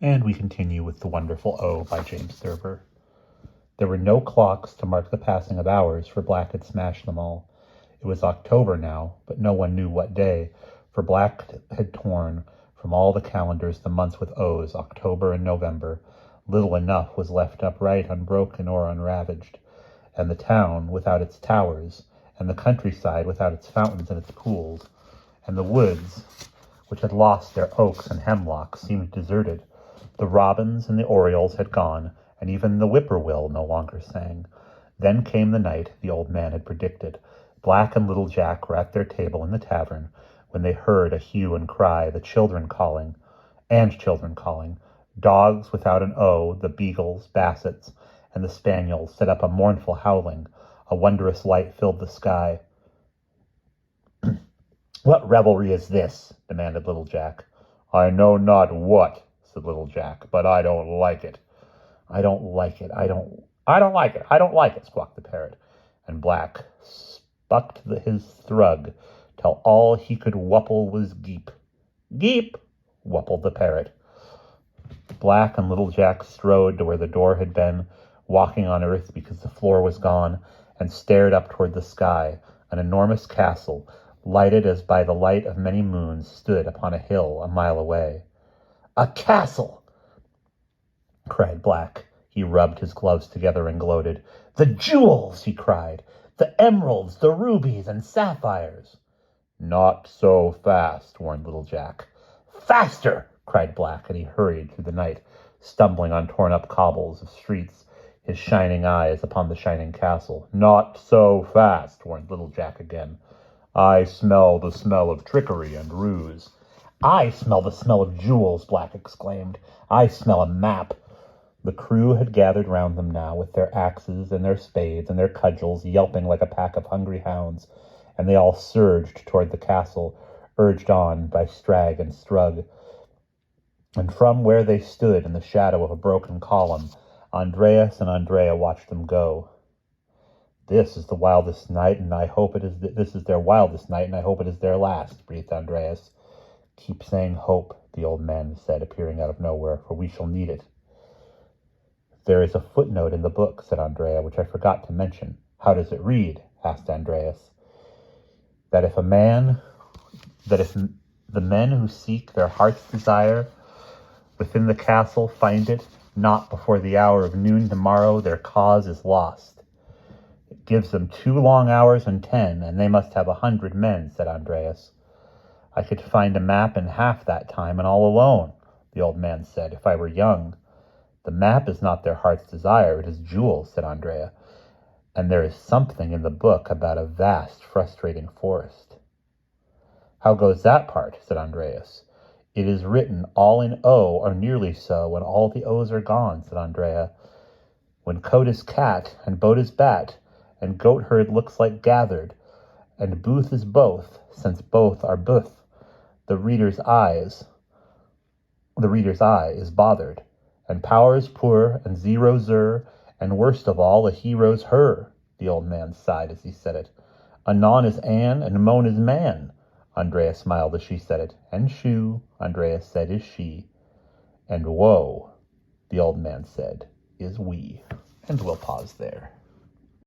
And we continue with The Wonderful O by James Thurber. There were no clocks to mark the passing of hours, for Black had smashed them all. It was October now, but no one knew what day, for Black had torn from all the calendars the months with O's, October and November. Little enough was left upright, unbroken or unravaged, and the town without its towers, and the countryside without its fountains and its pools, and the woods, which had lost their oaks and hemlocks, seemed deserted. The robins and the orioles had gone, and even the whippoorwill no longer sang. Then came the night the old man had predicted. Black and little Jack were at their table in the tavern, when they heard a hue and cry, the children calling, Dogs without an O, the beagles, bassets, and the spaniels set up a mournful howling. A wondrous light filled the sky. "What revelry is this?" demanded little Jack. "I know not what," said little Jack, "but I don't like it." "I don't like it, I don't like it," squawked the parrot, and Black spucked his thrug till all he could whupple was geep. "Geep," whuppled the parrot. Black and little Jack strode to where the door had been, walking on earth because the floor was gone, and stared up toward the sky. An enormous castle, lighted as by the light of many moons, stood upon a hill a mile away. "A castle!" cried Black. He rubbed his gloves together and gloated. "The jewels!" he cried. "The emeralds, the rubies, and sapphires!" "Not so fast," warned little Jack. "Faster!" cried Black, and he hurried through the night, stumbling on torn-up cobbles of streets, his shining eyes upon the shining castle. "Not so fast," warned little Jack again. "I smell the smell of trickery and ruse." "I smell the smell of jewels," Black exclaimed. "I smell a map." The crew had gathered round them now, with their axes and their spades and their cudgels, yelping like a pack of hungry hounds, and they all surged toward the castle, urged on by Strag and Strug. And from where they stood in the shadow of a broken column, Andreas and Andrea watched them go. This is the wildest night, and I hope it is. This is their wildest night, and I hope it is their last," breathed Andreas. "Keep saying hope," the old man said, appearing out of nowhere, "for we shall need it." "There is a footnote in the book," said Andrea, "which I forgot to mention." "How does it read?" asked Andreas. That if the men who seek their heart's desire within the castle find it not before the hour of noon tomorrow, their cause is lost. "It gives them 2 long hours and 10, and they must have 100 men," said Andreas. "I could find a map in half that time and all alone," the old man said, "if I were young." "The map is not their heart's desire, it is jewels," said Andrea. "And there is something in the book about a vast, frustrating forest." "How goes that part?" said Andreas. "It is written all in O, or nearly so, and all the O's are gone," said Andrea. "When coat is cat, and boat is bat, and goatherd looks like gathered, and booth is both, since both are booth, the reader's eye is bothered, and power is poor, and zero zer, and worst of all, a hero's her." The old man sighed as he said it. "Anon is Anne, and moan is man." Andrea smiled as she said it. "And shoe," Andrea said, "is she. And woe," the old man said, "is we." And we'll pause there.